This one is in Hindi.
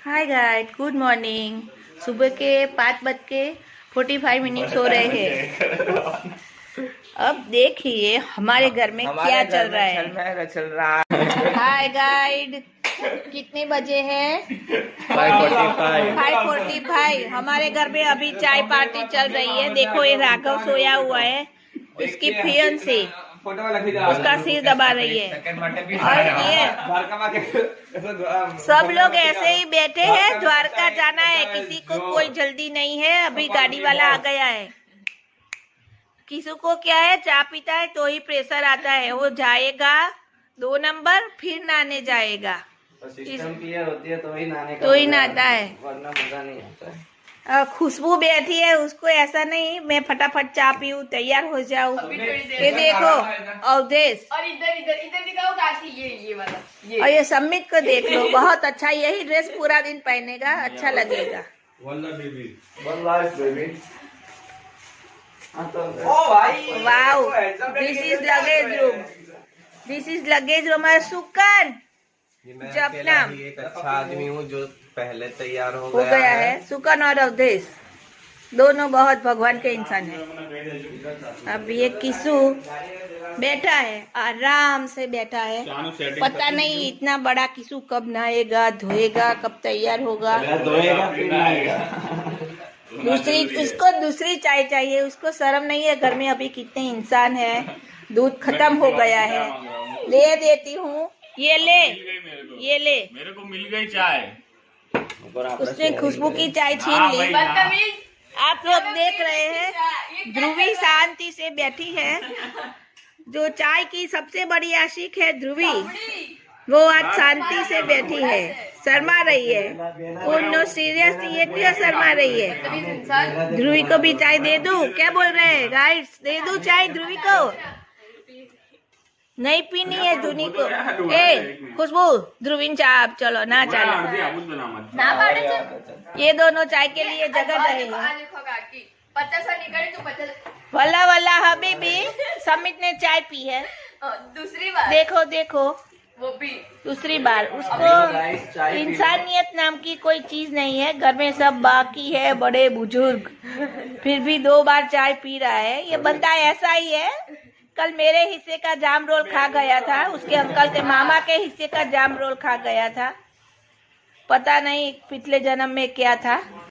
हाय गाइड, गुड मॉर्निंग। सुबह के 5:45 हो रहे हैं। अब देखिए हमारे घर में क्या चल रहा है। हाय गाइड, कितने बजे हैं? 5:45। हमारे घर में अभी चाय पार्टी चल रही है। देखो ये राघव सोया हुआ है, उसकी फियंसी उसका सिर दबा रही है और ये सब लोग ऐसे ही बैठे हैं। द्वारका जाना है, किसी को कोई जल्दी नहीं है। अभी गाड़ी वाला आ गया है। किसी को क्या है, चाय पीता है तो ही प्रेशर आता है। वो जाएगा 2 नंबर, फिर नहाने जाएगा। सिस्टम क्लियर होती है तो ही नहाता है, वरना मजा नहीं आता है। खुशबू बैठी है, उसको ऐसा नहीं मैं फटाफट चाय पीऊं, तैयार हो जाऊं। ये देखो अवधेश, और इधर दिखाओ काशी, ये वाला और ये सम्मित को देख लो, बहुत अच्छा। यही ड्रेस पूरा दिन पहनेगा, अच्छा लगेगा। Wow, this is luggage room. This is luggage room. सुकन अकेला ही एक अच्छा आदमी हूँ जो पहले तैयार हो गया है। सुकन और अवधेश दोनों बहुत भगवान के इंसान है। अब ये किसू बैठा है, आराम से बैठा है। पता नहीं इतना बड़ा किसू कब नहाएगा, धोएगा, कब तैयार होगा। उसको दूसरी चाय चाहिए। उसको शर्म नहीं है, घर में अभी कितने इंसान है। दूध खत्म हो गया है, ले देती हूँ। ये ले मेरे को मिल गई चाय। उसने खुशबू की चाय छीन ली। आप लोग देख रहे हैं, ध्रुवी शांति से बैठी है। जो चाय की सबसे बड़ी आशिक है ध्रुवी, वो आज शांति से बैठी है, शर्मा रही है। वो नो सीरियस, ये क्यों शर्मा रही है? ध्रुवी को भी चाय दे दूं? क्या बोल रहे हैं गाइड्स? दे दूं चाय ध्रुवी को? नहीं पीनी है धुनी को। ए खुशबू, ध्रुवीन चाय चलो ना, ये दोनों चाय के लिए जगह रहेगा। वल्ला वल्ला हबीबी, समित ने चाय पी है दूसरी बार। देखो वो भी दूसरी बार। उसको इंसानियत नाम की कोई चीज नहीं है। घर में सब बाकी है, बड़े बुजुर्ग, फिर भी 2 बार चाय पी रहा है। ये बंदा ऐसा ही है। कल मेरे हिस्से का जाम रोल खा गया था, उसके अंकल के मामा के हिस्से का जाम रोल खा गया था। पता नहीं पिछले जन्म में क्या था।